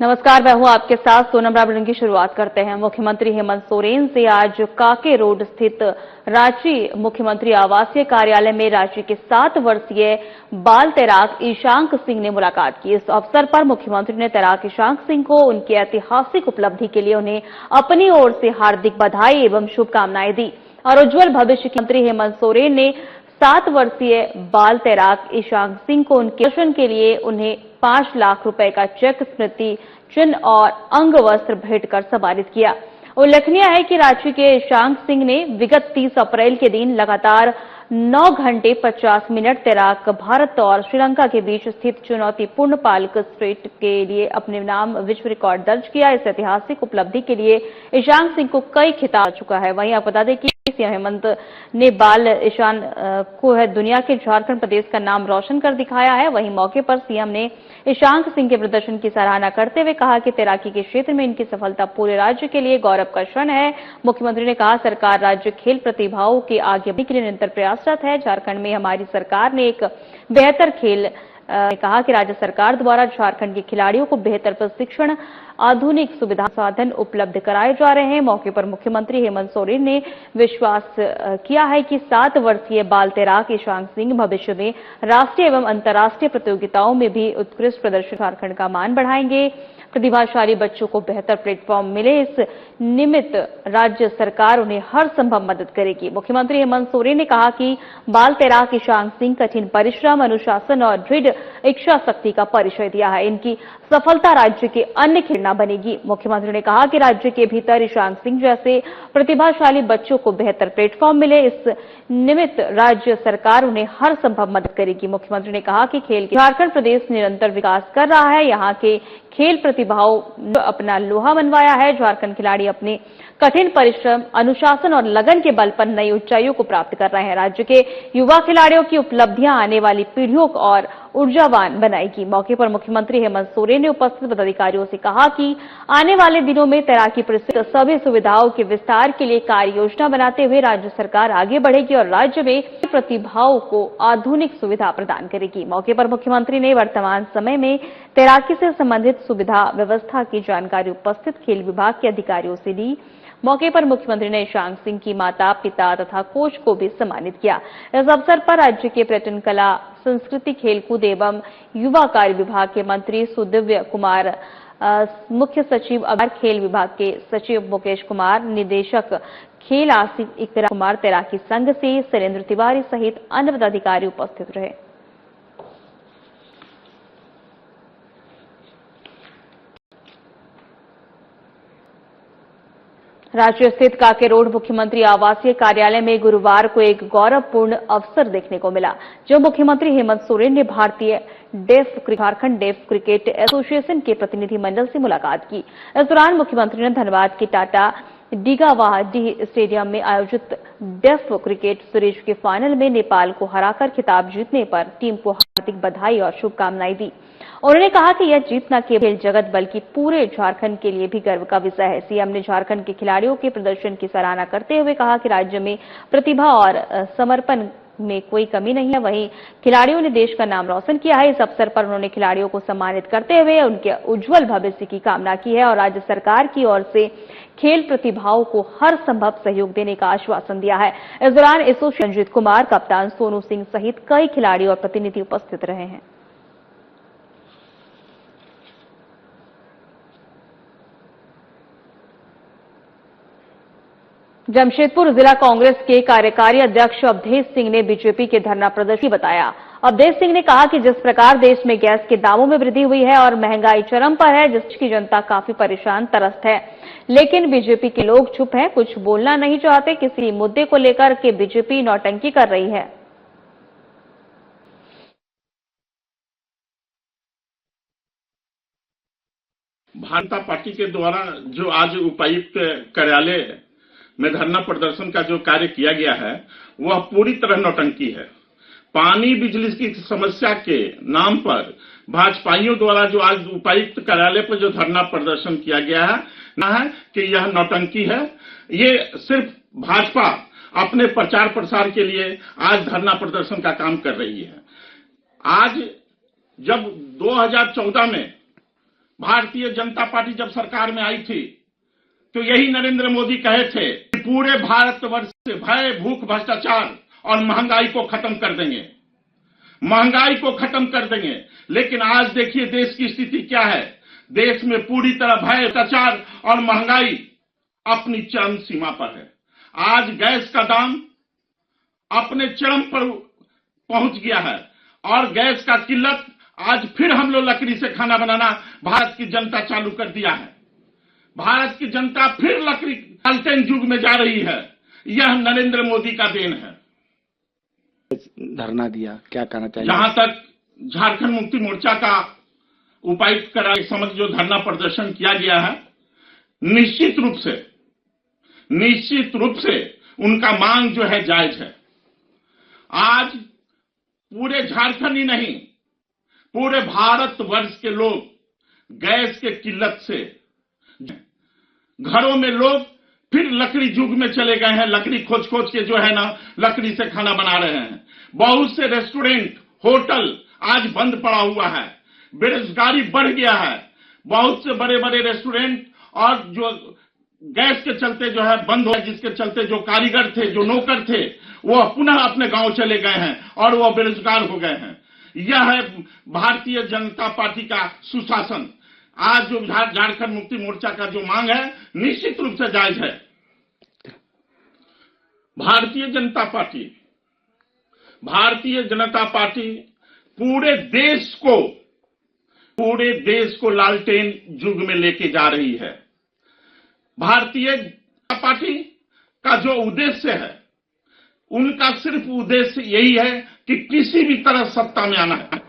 नमस्कार, मैं हूं आपके साथ सोनम राबड़न की शुरुआत करते हैं। मुख्यमंत्री हेमंत सोरेन से आज काके रोड स्थित रांची मुख्यमंत्री आवासीय कार्यालय में रांची के 7 वर्षीय बाल तैराक ईशांक सिंह ने मुलाकात की। इस अवसर पर मुख्यमंत्री ने तैराक ईशांक सिंह को उनकी ऐतिहासिक उपलब्धि के लिए उन्हें अपनी ओर से हार्दिक बधाई एवं शुभकामनाएं दी और उज्जवल भविष्य की मंत्री हेमंत सोरेन ने 7 वर्षीय बाल तैराक ईशांक सिंह को उनके दर्शन के लिए उन्हें 5 लाख रुपए का चेक, स्मृति चिन्ह और अंग वस्त्र भेंट कर सम्मानित किया। उल्लेखनीय है कि रांची के ईशांक सिंह ने विगत 30 अप्रैल के दिन लगातार 9 घंटे 50 मिनट तैराक भारत और श्रीलंका के बीच स्थित चुनौतीपूर्ण पाल्क स्ट्रेट के लिए अपने नाम विश्व रिकॉर्ड दर्ज किया। इस ऐतिहासिक उपलब्धि के लिए ईशांक सिंह को कई खिताब आ चुका है। वहीं आपको बता दें कि सीएम हेमंत ने बाल ईशान को दुनिया के झारखंड प्रदेश का नाम रोशन कर दिखाया है। वहीं मौके पर सीएम ने ईशांक सिंह के प्रदर्शन की सराहना करते हुए कहा कि तैराकी के क्षेत्र में इनकी सफलता पूरे राज्य के लिए गौरव का क्षण है। मुख्यमंत्री ने कहा, सरकार राज्य खेल प्रतिभाओं के आगे बढ़ने के लिए निरंतर प्रयासरत है। झारखंड में हमारी सरकार ने एक बेहतर खेल कहा कि राज्य सरकार द्वारा झारखंड के खिलाड़ियों को बेहतर प्रशिक्षण, आधुनिक सुविधा साधन उपलब्ध कराए जा रहे हैं। मौके पर मुख्यमंत्री हेमंत सोरेन ने विश्वास किया है कि 7 वर्षीय बाल तैराक ईशांक सिंह भविष्य में राष्ट्रीय एवं अंतर्राष्ट्रीय प्रतियोगिताओं में भी उत्कृष्ट प्रदर्शन झारखंड का मान बढ़ाएंगे। प्रतिभाशाली बच्चों को बेहतर प्लेटफॉर्म मिले, इस निमित्त राज्य सरकार उन्हें हर संभव मदद करेगी। मुख्यमंत्री हेमंत सोरेन ने कहा कि बाल तैराक ईशांक सिंह कठिन परिश्रम, अनुशासन और दृढ़ इच्छा शक्ति का परिचय दिया है। इनकी सफलता राज्य के अन्य खिलाड़ी बनेगी। मुख्यमंत्री ने कहा कि राज्य के भीतर ईशांक सिंह जैसे प्रतिभाशाली बच्चों को बेहतर प्लेटफॉर्म मिले, इस निमित्त राज्य सरकार उन्हें हर संभव मदद करेगी। मुख्यमंत्री ने कहा कि खेल झारखंड प्रदेश निरंतर विकास कर रहा है। यहाँ के खेल प्रतिभाओं ने अपना लोहा मनवाया है। झारखंड खिलाड़ी अपने कठिन परिश्रम, अनुशासन और लगन के बल पर नई ऊंचाइयों को प्राप्त कर रहे हैं। राज्य के युवा खिलाड़ियों की उपलब्धियां आने वाली पीढ़ियों को और ऊर्जावान बनाएगी। मौके पर मुख्यमंत्री हेमंत सोरेन ने उपस्थित पदाधिकारियों से कहा कि आने वाले दिनों में तैराकी परिसर सभी सुविधाओं के विस्तार के लिए कार्य योजना बनाते हुए राज्य सरकार आगे बढ़ेगी और राज्य में प्रतिभाओं को आधुनिक सुविधा प्रदान करेगी। मौके पर मुख्यमंत्री ने वर्तमान समय में तैराकी से संबंधित सुविधा व्यवस्था की जानकारी उपस्थित खेल विभाग के अधिकारियों से ली। मौके पर मुख्यमंत्री ने ईशांक सिंह की माता, पिता तथा कोच को भी सम्मानित किया। इस अवसर पर राज्य के पर्यटन, कला, संस्कृति, खेलकूद एवं युवा कार्य विभाग के मंत्री सुदिव्य कुमार, मुख्य सचिव खेल विभाग के सचिव मुकेश कुमार, निदेशक खेल आसिफ इकरा कुमार, तैराकी संघ से शैलेंद्र तिवारी सहित अन्य पदाधिकारी उपस्थित रहे। रांची स्थित काके रोड मुख्यमंत्री आवासीय कार्यालय में गुरुवार को एक गौरवपूर्ण अवसर देखने को मिला, जो मुख्यमंत्री हेमंत सोरेन ने भारतीय झारखंड डेफ क्रिकेट एसोसिएशन के प्रतिनिधि मंडल से मुलाकात की। इस दौरान मुख्यमंत्री ने धनबाद के टाटा डीगावाडी स्टेडियम में आयोजित डेफ क्रिकेट सीरीज के फाइनल में नेपाल को हराकर खिताब जीतने पर टीम को हार्दिक बधाई और शुभकामनाएं दी। उन्होंने कहा कि यह जीत न केवल जगत बल्कि पूरे झारखंड के लिए भी गर्व का विषय है। सीएम ने झारखंड के खिलाड़ियों के प्रदर्शन की सराहना करते हुए कहा कि राज्य में प्रतिभा और समर्पण में कोई कमी नहीं है। वहीं खिलाड़ियों ने देश का नाम रोशन किया है। इस अवसर पर उन्होंने खिलाड़ियों को सम्मानित करते हुए उनके उज्जवल भविष्य की कामना की है और राज्य सरकार की ओर से खेल प्रतिभाओं को हर संभव सहयोग देने का आश्वासन दिया है। इस दौरान एसोसिएशन रंजीत कुमार, कप्तान सोनू सिंह सहित कई खिलाड़ी और प्रतिनिधि उपस्थित रहे हैं। जमशेदपुर जिला कांग्रेस के कार्यकारी अध्यक्ष अवधेश सिंह ने बीजेपी के धरना प्रदर्शन बताया। अवधेश सिंह ने कहा कि जिस प्रकार देश में गैस के दामों में वृद्धि हुई है और महंगाई चरम पर है, जिसकी जनता काफी परेशान त्रस्त है, लेकिन बीजेपी के लोग चुप हैं, कुछ बोलना नहीं चाहते। किसी मुद्दे को लेकर के बीजेपी नौटंकी कर रही है। भारतीय जनता पार्टी के द्वारा जो आज उपायुक्त कार्यालय में धरना प्रदर्शन का जो कार्य किया गया है, वह पूरी तरह नौटंकी है। पानी बिजली की समस्या के नाम पर भाजपाइयों द्वारा जो आज उपायुक्त कार्यालय पर जो धरना प्रदर्शन किया गया है कि यह नौटंकी है। ये सिर्फ भाजपा अपने प्रचार प्रसार के लिए आज धरना प्रदर्शन का काम कर रही है। आज जब 2014 में भारतीय जनता पार्टी जब सरकार में आई थी तो यही नरेंद्र मोदी कहे थे कि पूरे भारतवर्ष से भय, भूख, भ्रष्टाचार और महंगाई को खत्म कर देंगे, महंगाई को खत्म कर देंगे। लेकिन आज देखिए देश की स्थिति क्या है। देश में पूरी तरह भय, भ्रष्टाचार और महंगाई अपनी चरम सीमा पर है। आज गैस का दाम अपने चरम पर पहुंच गया है और गैस का किल्लत, आज फिर हम लोग लकड़ी से खाना बनाना भारत की जनता चालू कर दिया है। भारत की जनता फिर लकड़ी लालटेन युग में जा रही है। यह नरेंद्र मोदी का देन है। धरना दिया, क्या कहना चाहिए? जहां तक झारखंड मुक्ति मोर्चा का उपायुक्त कराए समझ जो धरना प्रदर्शन किया गया है, निश्चित रूप से उनका मांग जो है जायज है। आज पूरे झारखंड ही नहीं, पूरे भारतवर्ष के लोग गैस के किल्लत से घरों में लोग फिर लकड़ी युग में चले गए हैं। लकड़ी खोज के जो है ना लकड़ी से खाना बना रहे हैं। बहुत से रेस्टोरेंट, होटल आज बंद पड़ा हुआ है। बेरोजगारी बढ़ गया है। बहुत से बड़े बड़े रेस्टोरेंट और जो गैस के चलते जो है बंद हो, जिसके चलते जो कारीगर थे, जो नौकर थे, वो पुनः अपने गांव चले गए हैं और वो बेरोजगार हो गए हैं। यह है भारतीय जनता पार्टी का सुशासन। आज जो झारखंड मुक्ति मोर्चा का जो मांग है निश्चित रूप से जायज है। भारतीय जनता पार्टी पूरे देश को लालटेन युग में लेके जा रही है। भारतीय जनता पार्टी का जो उद्देश्य है, उनका सिर्फ उद्देश्य यही है कि किसी भी तरह सत्ता में आना है।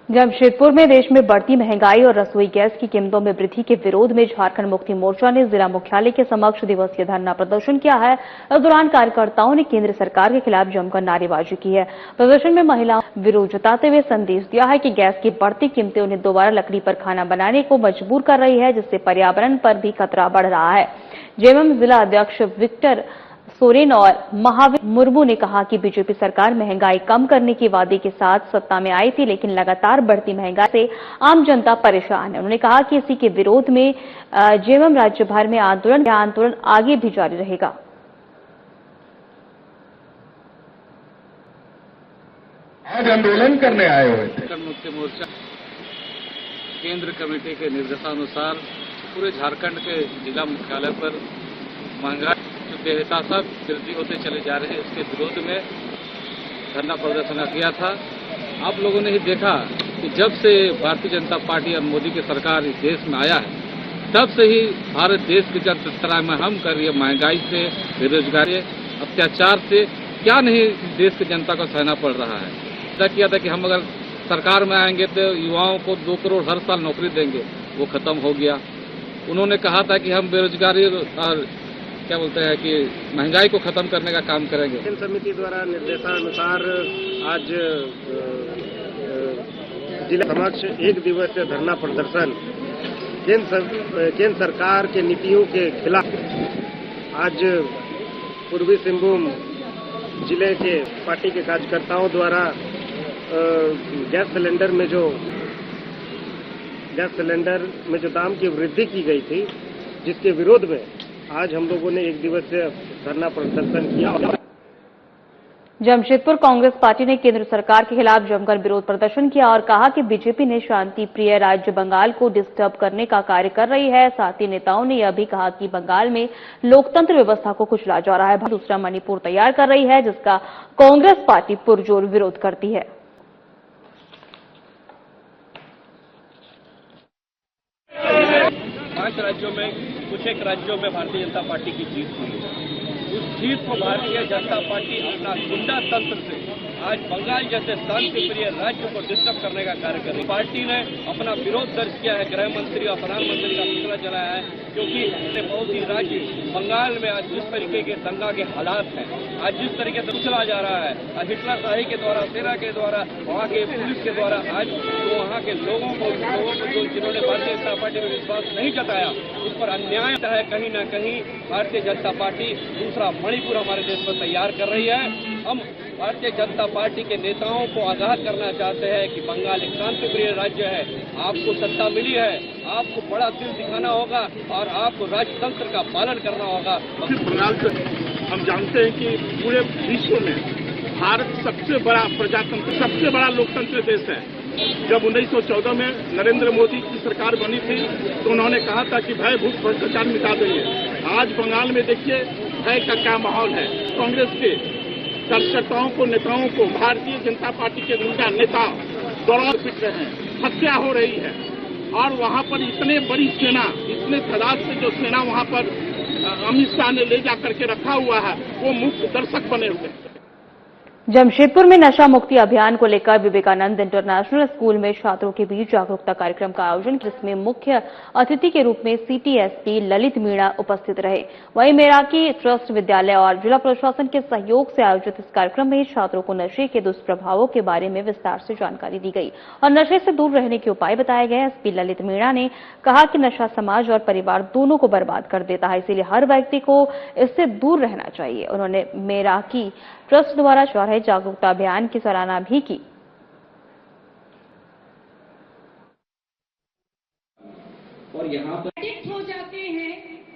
जमशेदपुर में देश में बढ़ती महंगाई और रसोई गैस की कीमतों में वृद्धि के विरोध में झारखंड मुक्ति मोर्चा ने जिला मुख्यालय के समक्ष दिवसीय धरना प्रदर्शन किया है। इस दौरान कार्यकर्ताओं ने केंद्र सरकार के खिलाफ जमकर नारेबाजी की है। प्रदर्शन में महिलाओं ने विरोध जताते हुए संदेश दिया है कि गैस की बढ़ती कीमतें उन्हें दोबारा लकड़ी पर खाना बनाने को मजबूर कर रही है, जिससे पर्यावरण पर भी खतरा बढ़ रहा है। जेएमएम जिला अध्यक्ष विक्टर सोरेन और महावीर मुर्मू ने कहा कि बीजेपी सरकार महंगाई कम करने के वादे के साथ सत्ता में आई थी, लेकिन लगातार बढ़ती महंगाई से आम जनता परेशान है। उन्होंने कहा कि इसी के विरोध में जेएमएम राज्य भर में आंदोलन आगे भी जारी रहेगा। आज आंदोलन करने आए हुए थे। मुक्ति मोर्चा केंद्र कमेटी के निर्देशानुसार पूरे झारखंड के जिला मुख्यालय पर महंगाई बेतहाशा वृद्धि होते चले जा रहे हैं, इसके विरोध में धरना प्रदर्शन किया था। आप लोगों ने ही देखा कि जब से भारतीय जनता पार्टी और मोदी की सरकार इस देश में आया है, तब से ही भारत देश की जन हम कर रही है। महंगाई से, बेरोजगारी, अत्याचार से क्या नहीं देश की जनता को सहना पड़ रहा है। तय किया था कि हम अगर सरकार में आएंगे तो युवाओं को 2 करोड़ हर साल नौकरी देंगे, वो खत्म हो गया। उन्होंने कहा था कि हम बेरोजगारी और क्या बोलते हैं कि महंगाई को खत्म करने का काम करेंगे। केंद्र समिति द्वारा निर्देशानुसार आज जिला समक्ष 1 दिवसीय धरना प्रदर्शन केंद्र सरकार के नीतियों के खिलाफ आज पूर्वी सिंहभूम जिले के पार्टी के कार्यकर्ताओं द्वारा गैस सिलेंडर में जो दाम की वृद्धि की गई थी, जिसके विरोध में आज हम लोगों ने 1 दिवसीय धरना प्रदर्शन किया। जमशेदपुर कांग्रेस पार्टी ने केंद्र सरकार के खिलाफ जमकर विरोध प्रदर्शन किया और कहा कि बीजेपी ने शांति प्रिय राज्य बंगाल को डिस्टर्ब करने का कार्य कर रही है। साथ ही नेताओं ने यह भी कहा कि बंगाल में लोकतंत्र व्यवस्था को कुचला जा रहा है। दूसरा मणिपुर तैयार कर रही है, जिसका कांग्रेस पार्टी पुरजोर विरोध करती है। 5 राज्यों में कुछ एक राज्यों में भारतीय जनता पार्टी की जीत हुई है। उस जीत को भारतीय जनता पार्टी अपना गुंडा तंत्र से आज बंगाल जैसे शांति प्रिय राज्य को डिस्टर्ब करने का कार्य कर रही है। पार्टी ने अपना विरोध दर्ज किया है, गृह मंत्री और प्रधानमंत्री का पुतला जलाया है, क्योंकि बहुत ही राज्य बंगाल में आज जिस तरीके के दंगा के हालात हैं, आज जिस तरीके से कुचला जा रहा है, हिटलरशाही के द्वारा, सेना के द्वारा, वहाँ के पुलिस के द्वारा, आज तो वहाँ के लोगों को जो जिन्होंने भारतीय जनता पार्टी में विश्वास नहीं जताया, उस पर अन्याय है। कहीं न कहीं भारतीय जनता पार्टी दूसरा मणिपुर हमारे देश में तैयार कर रही है। हम भारतीय जनता पार्टी के नेताओं को आगाह करना चाहते हैं कि बंगाल एक शांतिप्रिय राज्य है। आपको सत्ता मिली है, आपको बड़ा दिल दिखाना होगा और आपको राजतंत्र का पालन करना होगा। बंगाल से हम जानते हैं कि पूरे विश्व में भारत सबसे बड़ा प्रजातंत्र, सबसे बड़ा लोकतंत्र देश है। जब 1914 में नरेंद्र मोदी की सरकार बनी थी तो उन्होंने कहा था कि भय भूख भ्रष्टाचार मिटा देंगे। आज बंगाल में देखिए भय का क्या माहौल है। कांग्रेस के कार्यकर्ताओं को, नेताओं को भारतीय जनता पार्टी के गुंडा नेता दौड़ा पीट रहे हैं, हत्या हो रही है और वहां पर इतने बड़ी सेना, इतने तादाद से जो सेना वहां पर अमित शाह ने ले जाकर के रखा हुआ है, वो मुख्य दर्शक बने हुए हैं। जमशेदपुर में नशा मुक्ति अभियान को लेकर विवेकानंद इंटरनेशनल स्कूल में छात्रों के बीच जागरूकता कार्यक्रम का आयोजन, जिसमें मुख्य अतिथि के रूप में सीटीएसपी ललित मीणा उपस्थित रहे। वहीं मेराकी ट्रस्ट विद्यालय और जिला प्रशासन के सहयोग से आयोजित इस कार्यक्रम में छात्रों को नशे के दुष्प्रभावों के बारे में विस्तार से जानकारी दी गई और नशे से दूर रहने के उपाय बताए गए। एसपी ललित मीणा ने कहा कि नशा समाज और परिवार दोनों को बर्बाद कर देता है, इसलिए हर व्यक्ति को इससे दूर रहना चाहिए। उन्होंने मेराकी ट्रस्ट द्वारा चल रहे जागरूकता अभियान की सराहना भी की। और यहाँ पर एडिक्ट हो जाते हैं,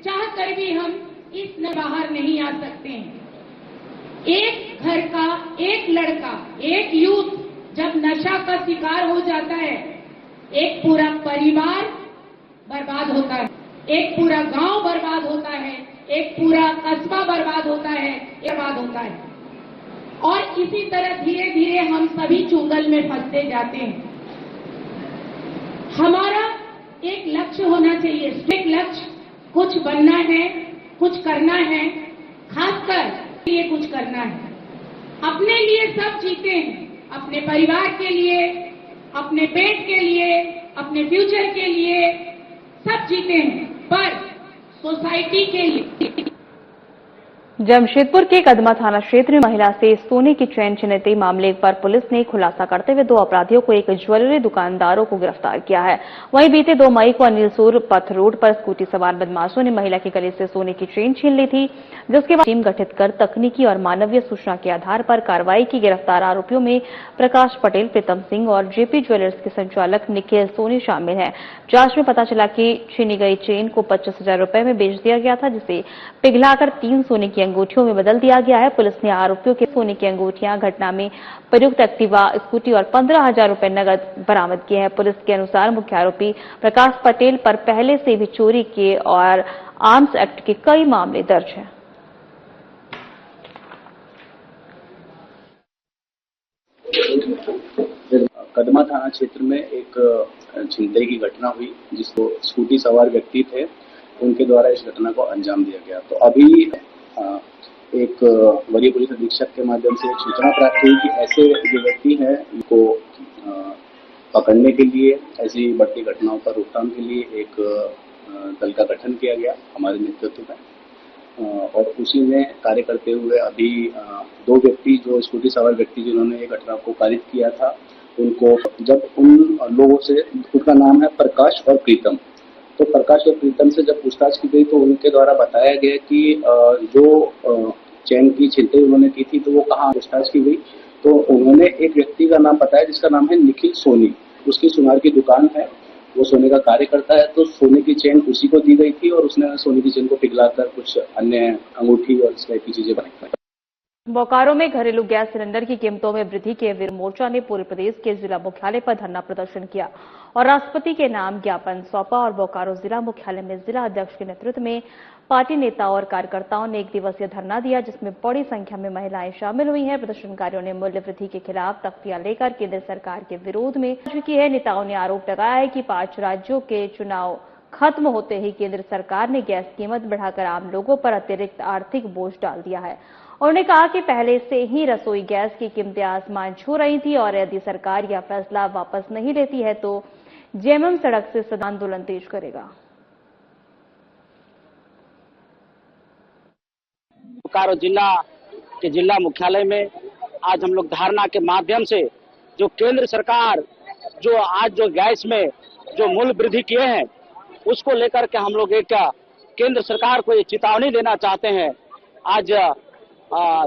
चाह कर भी हम इस बाहर नहीं आ सकते हैं। एक घर का एक लड़का, एक यूथ जब नशा का शिकार हो जाता है, एक पूरा परिवार बर्बाद होता है, एक पूरा गांव बर्बाद होता है, एक पूरा कस्बा बर्बाद होता है, बर्बाद होता है और इसी तरह धीरे धीरे हम सभी चुंगल में फंसते जाते हैं। हमारा एक लक्ष्य होना चाहिए, एक लक्ष्य कुछ बनना है, कुछ करना है, खासकर लिए कुछ करना है। अपने लिए सब जीते हैं, अपने परिवार के लिए, अपने पेट के लिए, अपने फ्यूचर के लिए सब जीते हैं, पर सोसाइटी के लिए। जमशेदपुर के कदमा थाना क्षेत्र में महिला से सोने की चेन छिनते मामले पर पुलिस ने खुलासा करते हुए 2 अपराधियों को एक ज्वेलरी दुकानदारों को गिरफ्तार किया है। वहीं बीते 2 मई को अनिलसूर पथ रोड पर स्कूटी सवार बदमाशों ने महिला के गले से सोने की चेन छीन ली थी, जिसके बाद टीम गठित कर तकनीकी और मानवीय सूचना के आधार पर कार्रवाई की। गिरफ्तार आरोपियों में प्रकाश पटेल, प्रीतम सिंह और जेपी ज्वेलर्स के संचालक निखिल सोनी शामिल हैं। जांच में पता चला कि छीनी गई चेन को 25,000 रुपए में बेच दिया गया था, जिसे पिघलाकर 3 सोने की अंगूठियों में बदल दिया गया है। पुलिस ने आरोपियों के सोने की अंगूठियां, घटना में प्रयुक्त एक्टिवा स्कूटी और 15,000 रुपए नकद बरामद किए हैं। पुलिस के अनुसार मुख्य आरोपी प्रकाश पटेल पर पहले से भी चोरी के और आर्म्स एक्ट के कई मामले दर्ज हैं। कदमा थाना क्षेत्र में एक छिनतई की घटना हुई, जिसको स्कूटी सवार व्यक्ति थे, उनके द्वारा इस घटना को अंजाम दिया गया। तो अभी एक वरीय पुलिस अधीक्षक के माध्यम से एक सूचना प्राप्त हुई कि ऐसे जो व्यक्ति हैं उनको पकड़ने के लिए, ऐसी बढ़ती घटनाओं पर रोकथाम के लिए एक दल का गठन किया गया हमारे नेतृत्व में, और उसी में कार्य करते हुए अभी 2 व्यक्ति, जो स्कूटी सवार व्यक्ति जिन्होंने ये घटना को कारित किया था, उनको जब उन लोगों से, उनका नाम है प्रकाश और प्रीतम, तो प्रकाश और प्रीतम से जब पूछताछ की गई तो उनके द्वारा बताया गया कि जो चैन की छिनतई उन्होंने की थी तो वो कहाँ पूछताछ की गई, तो उन्होंने एक व्यक्ति का नाम बताया जिसका नाम है निखिल सोनी। उसकी सुनार की दुकान है, वो सोने का कार्य करता है, तो सोने की चेन उसी को दी गई थी और उसने सोने की चेन को पिघलाकर कुछ अन्य अंगूठी और इस टाइप की चीजें बनाई। बोकारो में घरेलू गैस सिलेंडर की कीमतों में वृद्धि के विरोध मोर्चा ने पूरे प्रदेश के जिला मुख्यालय पर धरना प्रदर्शन किया और राष्ट्रपति के नाम ज्ञापन सौंपा। और बोकारो जिला मुख्यालय में जिला अध्यक्ष के नेतृत्व में पार्टी नेताओं और कार्यकर्ताओं ने 1 दिवसीय धरना दिया, जिसमें बड़ी संख्या में महिलाएं शामिल हुई हैं। प्रदर्शनकारियों ने मूल्य वृद्धि के खिलाफ तख्तियां लेकर केंद्र सरकार के विरोध में की है। नेताओं ने आरोप लगाया है कि 5 राज्यों के चुनाव खत्म होते ही केंद्र सरकार ने गैस कीमत बढ़ाकर आम लोगों पर अतिरिक्त आर्थिक बोझ डाल दिया है। उन्होंने कहा कि पहले से ही रसोई गैस की कीमतें आसमान छू रही थी और यदि सरकार यह फैसला वापस नहीं लेती है तो जेएमएम सड़क से सदा आंदोलन तेज करेगा। बोकारो जिला के जिला मुख्यालय में आज हम लोग धारणा के माध्यम से जो केंद्र सरकार जो आज जो गैस में जो मूल्य वृद्धि किए हैं उसको लेकर के हम लोग एक केंद्र सरकार को ये चेतावनी देना चाहते हैं आज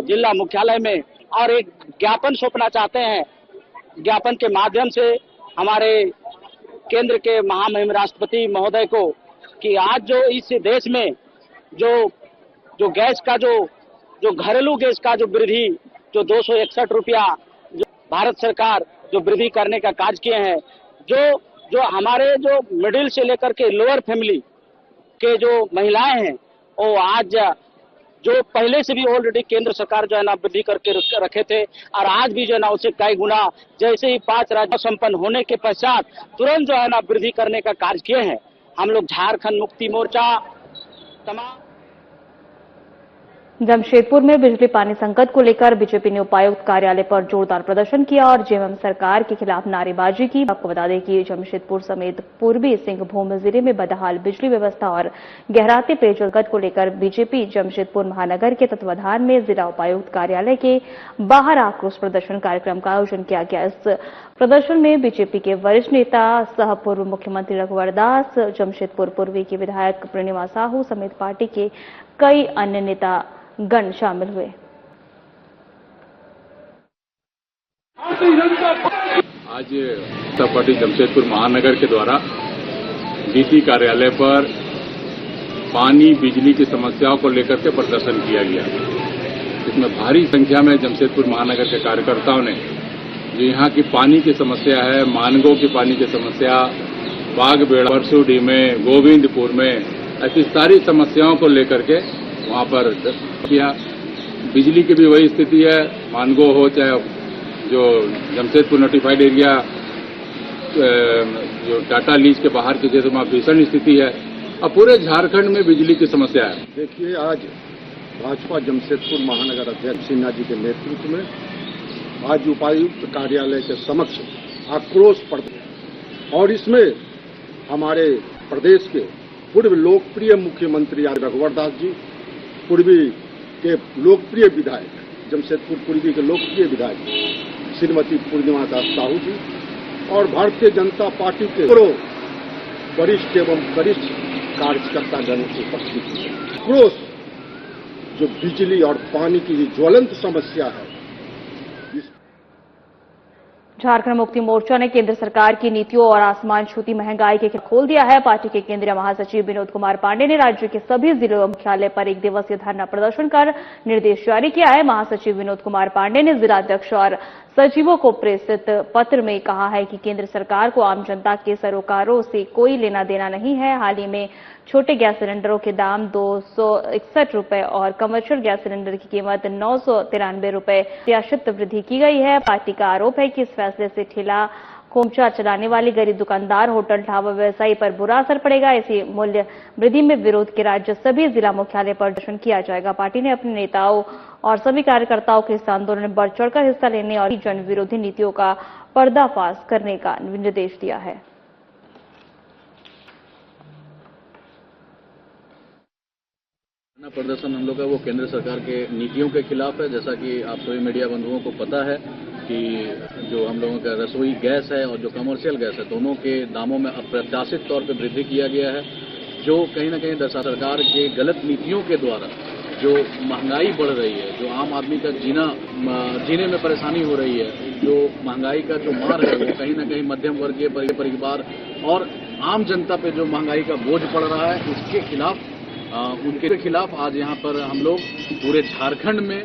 जिला मुख्यालय में, और एक ज्ञापन सौंपना चाहते हैं। ज्ञापन के माध्यम से हमारे केंद्र के महामहिम राष्ट्रपति महोदय को कि आज जो इस देश में जो गैस का जो घरेलू गैस का जो वृद्धि जो 261 रुपया जो भारत सरकार जो वृद्धि करने का कार्य किए हैं, जो हमारे जो मिडिल से लेकर के लोअर फैमिली के जो महिलाएं हैं वो आज जो पहले से भी ऑलरेडी केंद्र सरकार जो है ना वृद्धि करके रखे थे और आज भी जो है ना उसे कई गुना जैसे ही 5 राज्य संपन्न होने के पश्चात तुरंत जो है ना वृद्धि करने का कार्य किए हैं। हम लोग झारखंड मुक्ति मोर्चा तमाम जमशेदपुर में बिजली पानी संकट को लेकर बीजेपी ने उपायुक्त कार्यालय पर जोरदार प्रदर्शन किया और जेएमएम सरकार के खिलाफ नारेबाजी की। आपको बता दें कि जमशेदपुर समेत पूर्वी सिंहभूम जिले में बदहाल बिजली व्यवस्था और गहराते पेयजल संकट को लेकर बीजेपी जमशेदपुर महानगर के तत्वाधान में जिला उपायुक्त कार्यालय के बाहर आक्रोश प्रदर्शन कार्यक्रम का आयोजन किया गया। इस प्रदर्शन में बीजेपी के वरिष्ठ नेता सह पूर्व मुख्यमंत्री रघुवर दास, जमशेदपुर पूर्वी के विधायक पूर्णिमा साहू समेत पार्टी के कई अन्य नेता गण शामिल हुए। आज जनता पार्टी जमशेदपुर महानगर के द्वारा डीसी कार्यालय पर पानी बिजली की समस्याओं को लेकर के प्रदर्शन किया गया। इसमें भारी संख्या में जमशेदपुर महानगर के कार्यकर्ताओं ने जो यहाँ की पानी की समस्या है, मानगो की पानी की समस्या, बागबेड़ा, परसुडी में, गोविंदपुर में, ऐसी सारी समस्याओं को लेकर के वहाँ पर किया। बिजली की भी वही स्थिति है, मानगो हो चाहे जो जमशेदपुर नोटिफाइड एरिया जो टाटा लीज के बाहर की जैसे वहाँ भीषण स्थिति है। अब पूरे झारखंड में बिजली की समस्या है। देखिए, आज भाजपा जमशेदपुर महानगर अध्यक्ष सिन्हा जी के नेतृत्व में आज उपायुक्त कार्यालय के समक्ष आक्रोश प्रदर्शन और इसमें हमारे प्रदेश के पूर्व लोकप्रिय मुख्यमंत्री रघुवर दास जी, पूर्वी के लोकप्रिय विधायक जमशेदपुर पूर्वी के लोकप्रिय विधायक श्रीमती पूर्णिमा दास साहू जी और भारतीय जनता पार्टी के वरिष्ठ एवं वरिष्ठ कार्यकर्तागण उपस्थित हुए। क्रोश जो बिजली और पानी की ज्वलंत समस्या है। झारखंड मुक्ति मोर्चा ने केंद्र सरकार की नीतियों और आसमान छूती महंगाई के खिलाफ खोल दिया है। पार्टी के केंद्रीय महासचिव विनोद कुमार पांडे ने राज्य के सभी जिलों मुख्यालय पर 1 दिवसीय धरना प्रदर्शन कर निर्देश जारी किया है। महासचिव विनोद कुमार पांडे ने जिलाध्यक्ष और सचिवों को प्रेषित पत्र में कहा है कि केंद्र सरकार को आम जनता के सरोकारों से कोई लेना देना नहीं है। हाल ही में छोटे गैस सिलेंडरों के दाम 261 रुपए और कमर्शियल गैस सिलेंडर की कीमत 993 रुपए प्रत्याशित वृद्धि की गई है। पार्टी का आरोप है कि इस फैसले से ठेला खोमचा चलाने वाले गरीब दुकानदार, होटल, ढाबा व्यवसायी पर बुरा असर पड़ेगा। इसी मूल्य वृद्धि में विरोध के राज्य सभी जिला मुख्यालय पर प्रदर्शन किया जाएगा। पार्टी ने अपने नेताओं और सभी कार्यकर्ताओं के इस आंदोलन में बढ़ चढ़कर हिस्सा लेने और जन विरोधी नीतियों का पर्दाफाश करने का निर्देश दिया है। प्रदर्शन हम लोग का वो केंद्र सरकार के नीतियों के खिलाफ है। जैसा कि आप सभी मीडिया बंधुओं को पता है कि जो हम लोगों का रसोई गैस है और जो कमर्शियल गैस है, दोनों के दामों में अप्रत्याशित तौर पर वृद्धि किया गया है, जो कहीं न कहीं सरकार के गलत नीतियों के द्वारा जो महंगाई बढ़ रही है, जो आम आदमी का जीने में परेशानी हो रही है, जो महंगाई का जो मार है वो कहीं न कहीं मध्यम वर्गीय परिवार और आम जनता पे जो महंगाई का बोझ पड़ रहा है, उसके खिलाफ उनके खिलाफ आज यहाँ पर हम लोग पूरे झारखंड में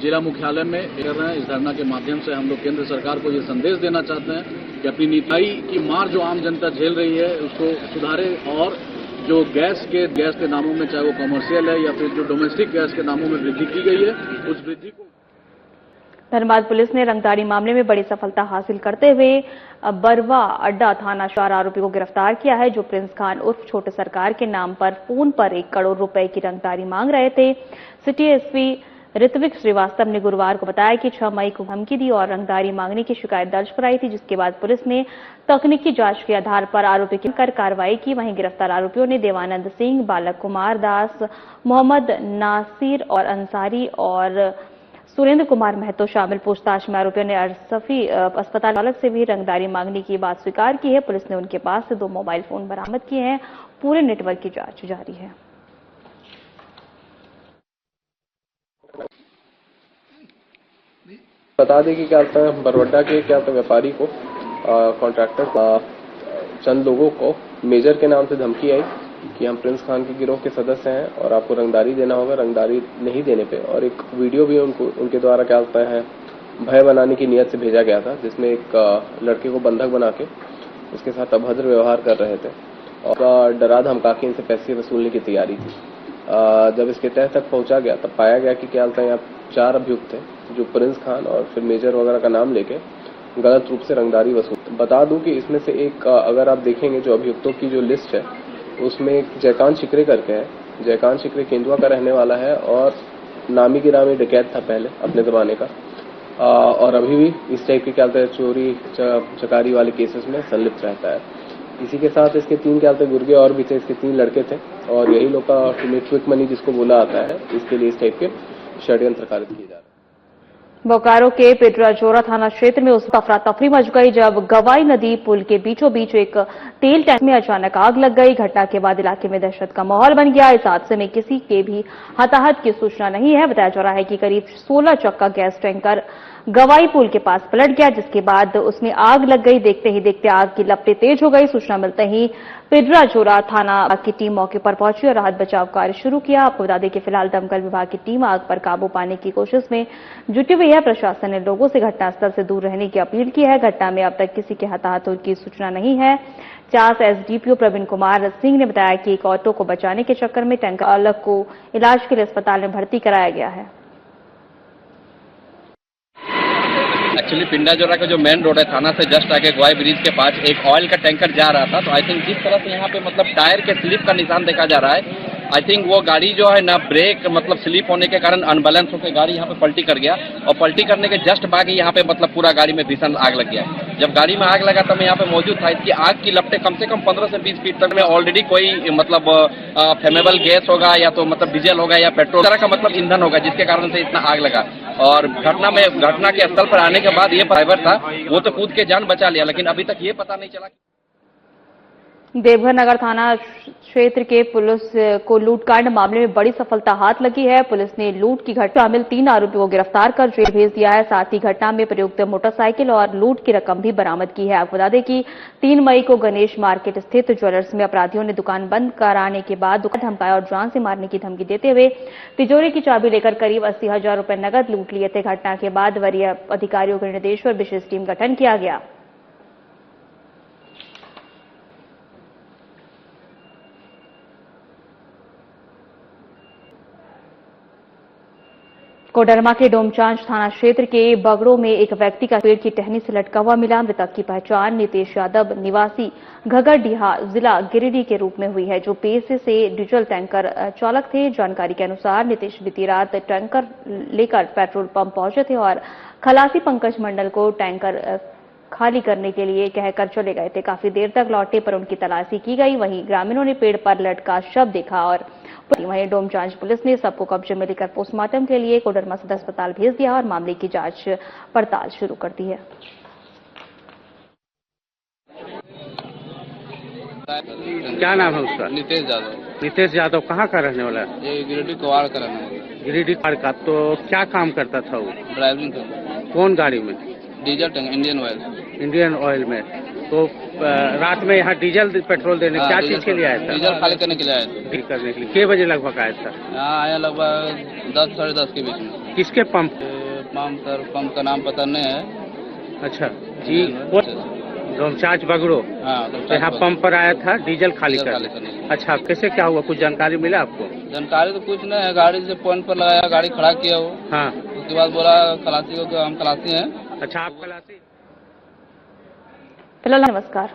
जिला मुख्यालय में कर रहे हैं। इस धरना के माध्यम से हम लोग केंद्र सरकार को ये संदेश देना चाहते हैं कि अपनी नीति की मार जो आम जनता झेल रही है उसको सुधारे और जो गैस के दामों में, चाहे वो कमर्शियल है या फिर जो डोमेस्टिक गैस के दामों में वृद्धि की गई है, उस वृद्धि को। धनबाद पुलिस ने रंगदारी मामले में बड़ी सफलता हासिल करते हुए बरवा अड्डा थाना 4 आरोपी को गिरफ्तार किया है, जो प्रिंस खान उर्फ छोटे सरकार के नाम पर फोन पर 1 करोड़ रुपए की रंगदारी मांग रहे थे। सिटी एसपी ऋत्विक श्रीवास्तव ने गुरुवार को बताया कि 6 मई को धमकी दी और रंगदारी मांगने की शिकायत दर्ज कराई थी, जिसके बाद पुलिस ने तकनीकी जांच के आधार पर आरोपी की कर कार्रवाई की। वहीं गिरफ्तार आरोपियों ने देवानंद सिंह, बालक कुमार दास, मोहम्मद नासिर और अंसारी और सुरेंद्र कुमार महतो शामिल। पूछताछ में आरोपियों ने अरसफी अस्पताल चालक से भी रंगदारी मांगने की बात स्वीकार की है। पुलिस ने उनके पास से 2 मोबाइल फोन बरामद किए हैं। पूरे नेटवर्क की जांच जारी है। बता दें कि क्या होता है, बरवड्डा के क्या व्यापारी को कॉन्ट्रैक्टर चंद लोगों को मेजर के नाम से धमकी आई कि हम प्रिंस खान के गिरोह के सदस्य हैं और आपको रंगदारी देना होगा। रंगदारी नहीं देने पे और एक वीडियो भी उनके द्वारा क्या होता है भय बनाने की नियत से भेजा गया था, जिसमें एक लड़के को बंधक बना के उसके साथ अभद्र व्यवहार कर रहे थे और डरा धमका के इनसे पैसे वसूलने की तैयारी थी। जब इसके तह तक पहुंचा गया तब पाया गया कि क्या होता है यहाँ 4 अभियुक्त थे जो प्रिंस खान और फिर मेजर वगैरह का नाम लेके गलत रूप से रंगदारी वसूल। बता दूं कि इसमें से एक अगर आप देखेंगे जो अभियुक्तों की जो लिस्ट है उसमें एक जयकांत शिकरे करके है। जयकांत शिकरे केंदुआ का रहने वाला है और नामी गिरामी डकैत था पहले अपने जमाने का, और अभी भी इस टाइप के क्या होता है चोरी चकारी वाले केसेस में संलिप्त रहता है। इसी के साथ इसके 3 क्या होते हैं गुर्गे और भी थे, इसके 3 लड़के थे और यही लोग का क्विक मनी जिसको बोला आता है, इसके लिए इस टाइप के षड्यंत्र कारित किए जा रहे हैं। बोकारो के पिटराजोरा थाना क्षेत्र में उस अफरा तफरी मच गई जब गवाई नदी पुल के बीचों बीच एक तेल टैंक में अचानक आग लग गई। घटना के बाद इलाके में दहशत का माहौल बन गया। इस हादसे में किसी के भी हताहत की सूचना नहीं है। बताया जा रहा है कि करीब 16 चक्का गैस टैंकर गवाई पुल के पास पलट गया, जिसके बाद उसमें आग लग गई। देखते ही देखते आग की लपटें तेज हो गई। सूचना मिलते ही पिटराजोरा थाना की टीम मौके पर पहुंची और राहत बचाव कार्य शुरू किया। आपको बता दें कि फिलहाल दमकल विभाग की टीम आग पर काबू पाने की कोशिश में जुटी हुई है। प्रशासन ने लोगों से घटनास्थल से दूर रहने की अपील की है। घटना में अब तक किसी के हताहत होने की सूचना नहीं है। चास एसडीपीओ प्रवीण कुमार सिंह ने बताया कि एक ऑटो को बचाने के चक्कर में टैंकर चालक को इलाज के लिए अस्पताल में भर्ती कराया गया है। एक्चुअली पिंडाजोरा का जो मेन रोड है थाना से जस्ट आगे गवाई ब्रिज के पास एक ऑयल का टैंकर जा रहा था। तो आई थिंक जिस तरह से यहाँ पे मतलब टायर के स्लिप का निशान देखा जा रहा है, आई थिंक वो गाड़ी जो है ना ब्रेक मतलब स्लिप होने के कारण अनबैलेंस होकर गाड़ी यहाँ पे पलटी कर गया और पलटी करने के जस्ट बाद यहाँ पे मतलब पूरा गाड़ी में भीषण आग लग गया। जब गाड़ी में आग लगा तब मैं यहाँ पे मौजूद था। इसकी आग की लपटें कम से कम 15 से 20 फीट तक में ऑलरेडी कोई मतलब फ्लेमेबल गैस होगा या तो मतलब डीजल होगा या पेट्रोल तरह का मतलब ईंधन होगा जिसके कारण से इतना आग लगा। और घटना के स्थल पर आने के बाद ये ड्राइवर था वो तो कूद के जान बचा लिया, लेकिन अभी तक ये पता नहीं चला। देवघर नगर थाना क्षेत्र के पुलिस को लूटकांड मामले में बड़ी सफलता हाथ लगी है। पुलिस ने लूट की घटना शामिल 3 आरोपियों को गिरफ्तार कर जेल भेज दिया है। साथ ही घटना में प्रयुक्त मोटरसाइकिल और लूट की रकम भी बरामद की है। आपको बता दें कि 3 मई को गणेश मार्केट स्थित ज्वेलर्स में अपराधियों ने दुकान बंद कराने के बाद दुकान धमकाया और जान से मारने की धमकी देते हुए तिजोरी की चाबी लेकर करीब 80,000 रुपए नकद लूट लिए थे। घटना के बाद वरीय अधिकारियों के निर्देश पर विशेष टीम गठन किया गया। कोडरमा के डोमचांच थाना क्षेत्र के बगड़ों में एक व्यक्ति का पेड़ की टहनी से लटका हुआ मिला। मृतक की पहचान नितेश यादव निवासी घगरडीहा जिला गिरिडीह के रूप में हुई है, जो पेशे से डीजल टैंकर चालक थे। जानकारी के अनुसार नितेश बीती रात टैंकर लेकर पेट्रोल पंप पहुंचे थे और खलासी पंकज मंडल को टैंकर खाली करने के लिए कहकर चले गए थे। काफी देर तक लौटे पर उनकी तलाशी की गई। वहीं ग्रामीणों ने पेड़ पर लटका शव देखा और वहीं डोमचांच पुलिस ने सबको कब्जे में लेकर पोस्टमार्टम के लिए कोडरमा सदर अस्पताल भेज दिया और मामले की जांच पड़ताल शुरू कर दी है। क्या नाम है उसका? नितेश यादव। नितेश यादव कहाँ का रहने वाला है? ये गिरिडीह कवाड़ का रहने वाला। गिरिडीह का। तो क्या काम करता था वो? ड्राइविंग करता। कौन गाड़ी में? Diesel tank Indian oil. Indian oil में। तो रात में यहाँ डीजल पेट्रोल देने क्या चीज के लिए आया था? डीजल खाली करने के लिए आया था। करने के लिए। कितने बजे लगभग आया था? यहाँ आया लगभग 10 साढ़े 10 के बीच में। किसके पंप? सर पंप का नाम पता नहीं है। अच्छा जी। डोमचांच बगड़ो। तो यहाँ पंप पर आया था डीजल खाली करने। अच्छा, कैसे क्या हुआ, कुछ जानकारी मिला आपको? जानकारी तो कुछ नहीं है। गाड़ी से पॉइंट पर लगाया, गाड़ी खड़ा किया वो। हाँ। उसके बाद बोला खलासी को कि हम खलासी हैं। अच्छा, आप खलासी? फिलहाल नमस्कार।